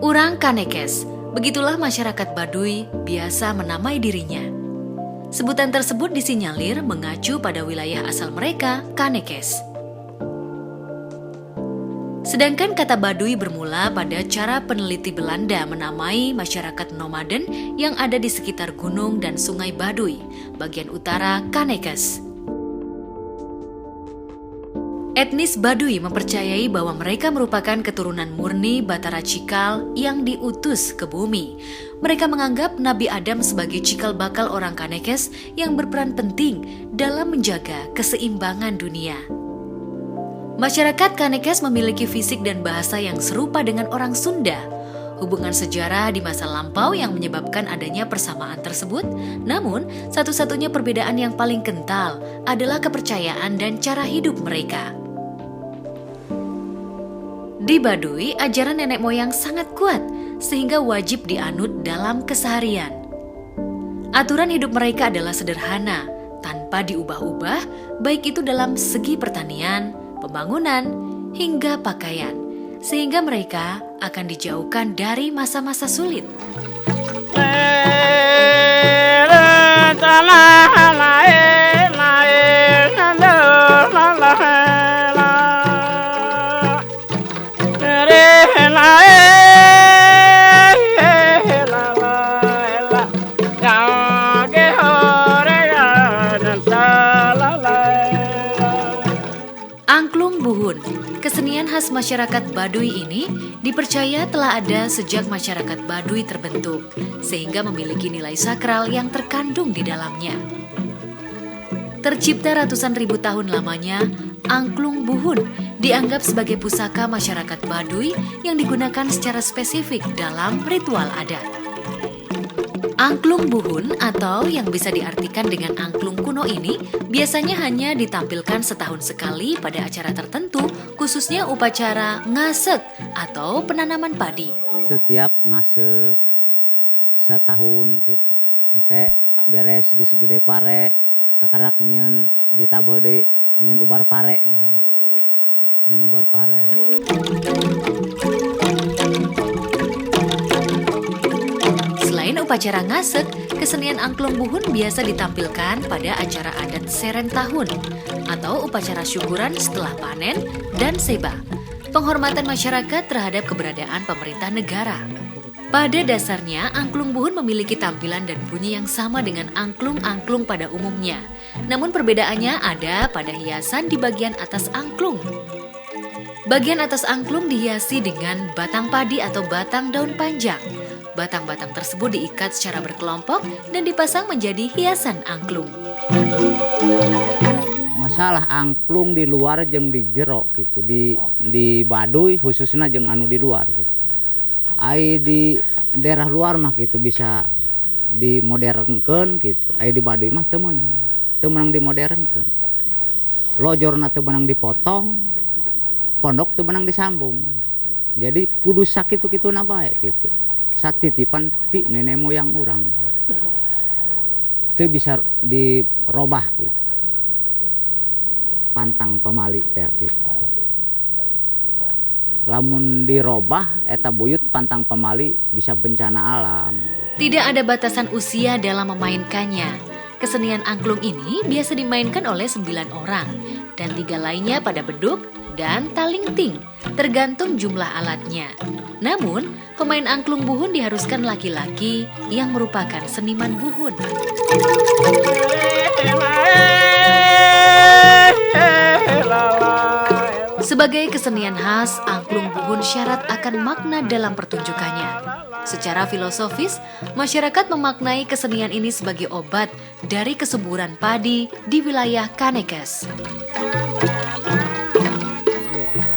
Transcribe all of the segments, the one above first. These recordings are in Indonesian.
Urang Kanekes, begitulah masyarakat Baduy biasa menamai dirinya. Sebutan tersebut disinyalir mengacu pada wilayah asal mereka, Kanekes. Sedangkan kata Baduy bermula pada cara peneliti Belanda menamai masyarakat nomaden yang ada di sekitar gunung dan sungai Baduy, bagian utara Kanekes. Etnis Baduy mempercayai bahwa mereka merupakan keturunan murni Batara Cikal yang diutus ke bumi. Mereka menganggap Nabi Adam sebagai cikal bakal orang Kanekes yang berperan penting dalam menjaga keseimbangan dunia. Masyarakat Kanekes memiliki fisik dan bahasa yang serupa dengan orang Sunda. Hubungan sejarah di masa lampau yang menyebabkan adanya persamaan tersebut, namun satu-satunya perbedaan yang paling kental adalah kepercayaan dan cara hidup mereka. Di Baduy, ajaran nenek moyang sangat kuat, sehingga wajib dianut dalam keseharian. Aturan hidup mereka adalah sederhana, tanpa diubah-ubah, baik itu dalam segi pertanian, pembangunan, hingga pakaian, sehingga mereka akan dijauhkan dari masa-masa sulit. Angklung Buhun, kesenian khas masyarakat Baduy ini dipercaya telah ada sejak masyarakat Baduy terbentuk, sehingga memiliki nilai sakral yang terkandung di dalamnya. Tercipta ratusan ribu tahun lamanya, Angklung Buhun dianggap sebagai pusaka masyarakat Baduy yang digunakan secara spesifik dalam ritual adat. Angklung Buhun atau yang bisa diartikan dengan angklung kuno ini biasanya hanya ditampilkan setahun sekali pada acara tertentu, khususnya upacara ngasek atau penanaman padi. Setiap ngasek setahun gitu, ente beres geus gede pare, kakarak nyeun ditabuh deui nyeun ubar pare ngaranna. Nyeun ubar pare. Selain upacara ngasek, kesenian Angklung Buhun biasa ditampilkan pada acara adat Seren Tahun atau upacara syukuran setelah panen dan seba, penghormatan masyarakat terhadap keberadaan pemerintah negara. Pada dasarnya, Angklung Buhun memiliki tampilan dan bunyi yang sama dengan angklung-angklung pada umumnya. Namun perbedaannya ada pada hiasan di bagian atas angklung. Bagian atas angklung dihiasi dengan batang padi atau batang daun panjang. Batang-batang tersebut diikat secara berkelompok dan dipasang menjadi hiasan angklung. Masalah angklung di luar jeung di jero gitu, di Baduy khususnya jeung anu di luar gitu. Ai di daerah luar mah gitu bisa dimodernkeun gitu. Ai di Baduy mah teu meunang dimodernkeun. Lojorna teu meunang dipotong, pondok teu meunang disambung. Jadi kudu sakitu-kituna bae gitu. Satitipan ti nenek moyang orang itu bisa dirobah gitu. Pantang pamali teh gitu. Lamun dirobah eta buyut pantang pamali bisa bencana alam. Tidak ada batasan usia dalam memainkannya. Kesenian angklung ini biasa dimainkan oleh 9 orang dan 3 lainnya pada beduk dan talingting, tergantung jumlah alatnya. Namun, pemain angklung buhun diharuskan laki-laki yang merupakan seniman buhun. Sebagai kesenian khas, angklung buhun syarat akan makna dalam pertunjukannya. Secara filosofis, masyarakat memaknai kesenian ini sebagai obat dari kesuburan padi di wilayah Kanekes.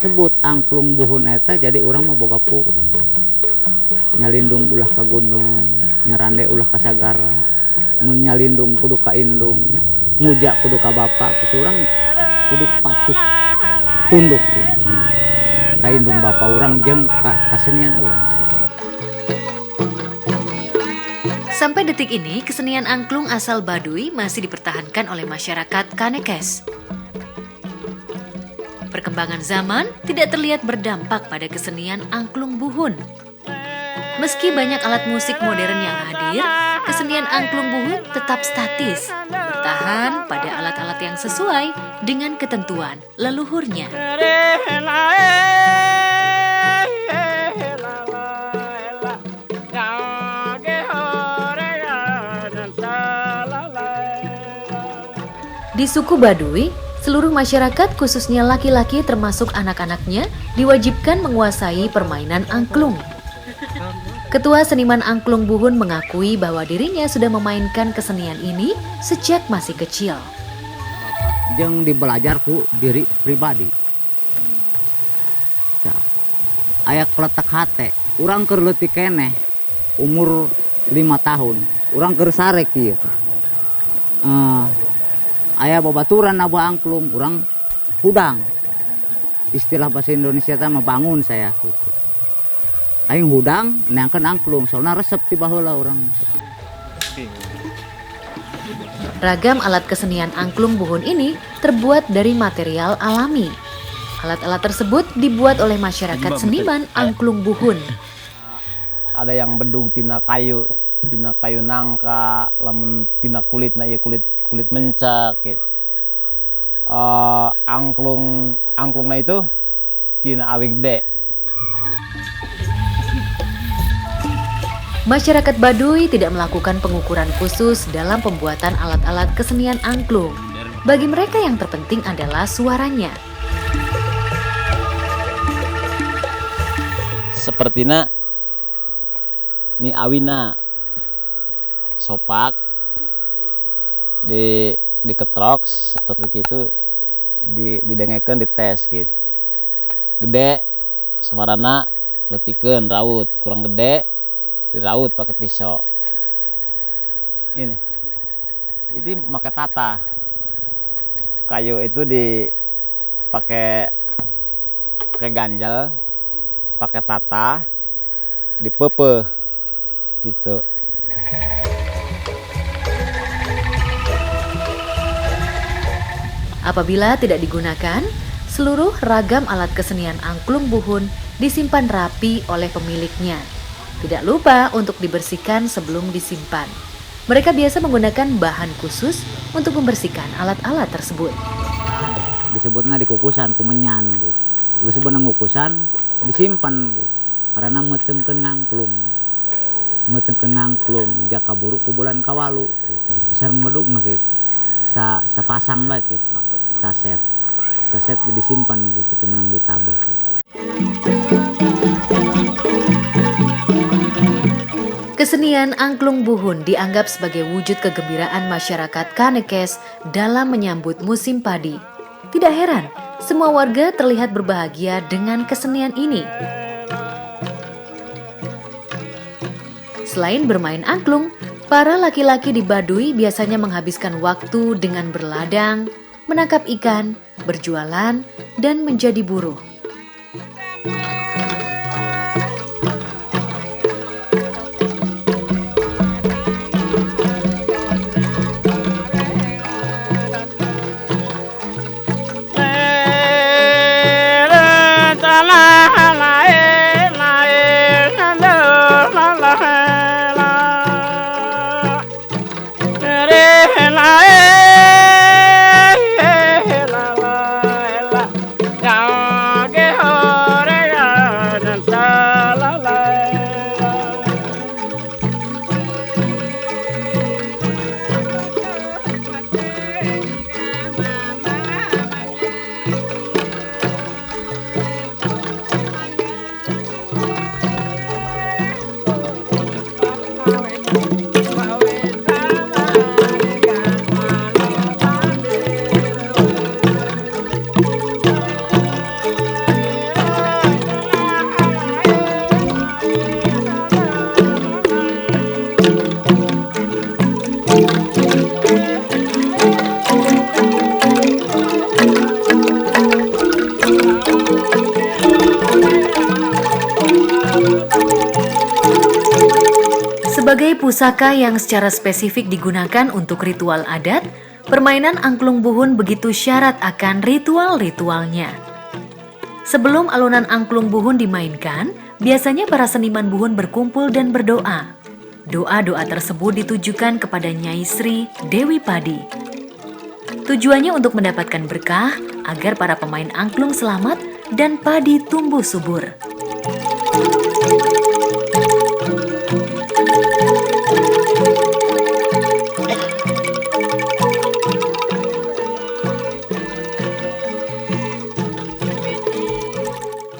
Sebut angklung buhun eta jadi orang mau boga puhun. Nyalindung ulah ka gunung, nyerande ulah ka sagara, nyalindung kudu ka indung, nguja kudu ka bapa, kitu urang kudu patuh tunduk gitu. Ka indung bapa urang jeung ka kasenian urang. Sampai detik ini, kesenian angklung asal Baduy masih dipertahankan oleh masyarakat Kanekes. Perkembangan zaman tidak terlihat berdampak pada kesenian angklung buhun. Meski banyak alat musik modern yang hadir, kesenian angklung buhun tetap statis, bertahan pada alat-alat yang sesuai dengan ketentuan leluhurnya. Di suku Baduy, seluruh masyarakat khususnya laki-laki termasuk anak-anaknya diwajibkan menguasai permainan angklung. Ketua Seniman Angklung Buhun mengakui bahwa dirinya sudah memainkan kesenian ini sejak masih kecil. Jeung dibelajar ku diri pribadi. Ya. Aya kletek hate, urang keur leutik keneh umur 5 tahun, urang keur sarek ieu. Aya babaturan abah angklung, urang hudang. Istilah bahasa Indonesia teh mah bangun saya gitu. Aing hudang neangkeun angklung, soalna resep ti baheula urang. Ragam alat kesenian angklung buhun ini terbuat dari material alami. Alat-alat tersebut dibuat oleh masyarakat seniman angklung buhun. Ada yang bedug tina kayu nangka, lamun tina kulitna ya kulit mencak. Gitu. Angklungna itu tina awig gede. Masyarakat Baduy tidak melakukan pengukuran khusus dalam pembuatan alat-alat kesenian angklung. Bagi mereka yang terpenting adalah suaranya. Sepertina ini awina sopak diketrok seperti itu, didengekeun dites gitu. Gede suarana letikeun raut, kurang gede diraut pakai pisau. Ini pakai tata. Kayu itu pakai ganjel, pakai tata, dipepeh gitu. Apabila tidak digunakan, seluruh ragam alat kesenian angklung buhun disimpan rapi oleh pemiliknya. Tidak lupa untuk dibersihkan sebelum disimpan. Mereka biasa menggunakan bahan khusus untuk membersihkan alat-alat tersebut. Disebutnya dikukusan kumenyan gitu. Geus beunang ngukusan disimpan gitu. Karena metengkeun ngangklung. Metengkeun ngangklung dia kaburu ku bulan kawalu. Sareng medugna gitu. Sapasang bae gitu. Saset disimpan gitu teu meunang ditabeh gitu. Kesenian angklung buhun dianggap sebagai wujud kegembiraan masyarakat Kanekes dalam menyambut musim padi. Tidak heran, semua warga terlihat berbahagia dengan kesenian ini. Selain bermain angklung, para laki-laki di Baduy biasanya menghabiskan waktu dengan berladang, menangkap ikan, berjualan, dan menjadi buruh. Sebagai pusaka yang secara spesifik digunakan untuk ritual adat, permainan angklung buhun begitu syarat akan ritual-ritualnya. Sebelum alunan angklung buhun dimainkan, Biasanya para seniman Buhun berkumpul dan berdoa. Doa-doa tersebut ditujukan kepada Nyai Sri Dewi Padi. Tujuannya untuk mendapatkan berkah agar para pemain angklung selamat dan padi tumbuh subur.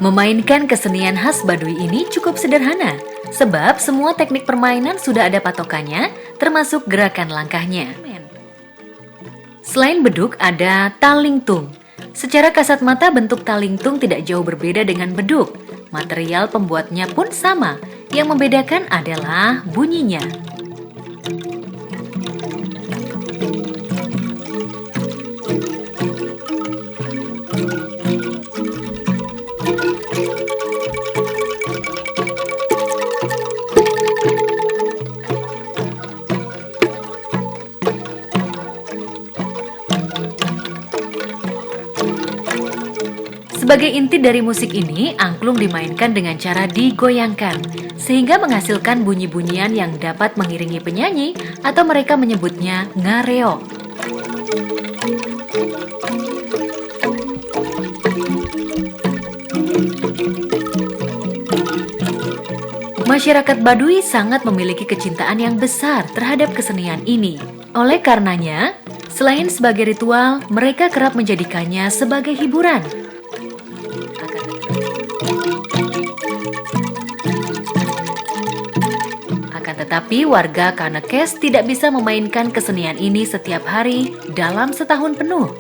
Memainkan kesenian khas Baduy ini cukup sederhana, sebab semua teknik permainan sudah ada patokannya, termasuk gerakan langkahnya. Selain beduk, ada talingtung. Secara kasat mata bentuk talingtung tidak jauh berbeda dengan beduk. Material pembuatnya pun sama, yang membedakan adalah bunyinya. Sebagai inti dari musik ini, angklung dimainkan dengan cara digoyangkan, sehingga menghasilkan bunyi-bunyian yang dapat mengiringi penyanyi atau mereka menyebutnya ngareo. Masyarakat Baduy sangat memiliki kecintaan yang besar terhadap kesenian ini. Oleh karenanya, selain sebagai ritual, mereka kerap menjadikannya sebagai hiburan. Tetapi warga Kanekes tidak bisa memainkan kesenian ini setiap hari dalam setahun penuh.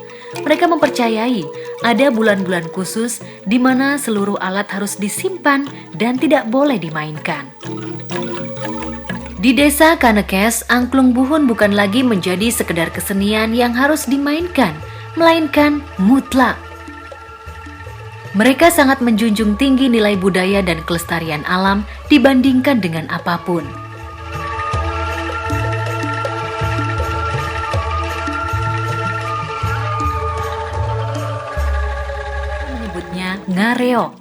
Mereka mempercayai ada bulan-bulan khusus di mana seluruh alat harus disimpan dan tidak boleh dimainkan. Di desa Kanekes, angklung Buhun bukan lagi menjadi sekedar kesenian yang harus dimainkan, melainkan mutlak. Mereka sangat menjunjung tinggi nilai budaya dan kelestarian alam dibandingkan dengan apapun. Menyebutnya ngareo.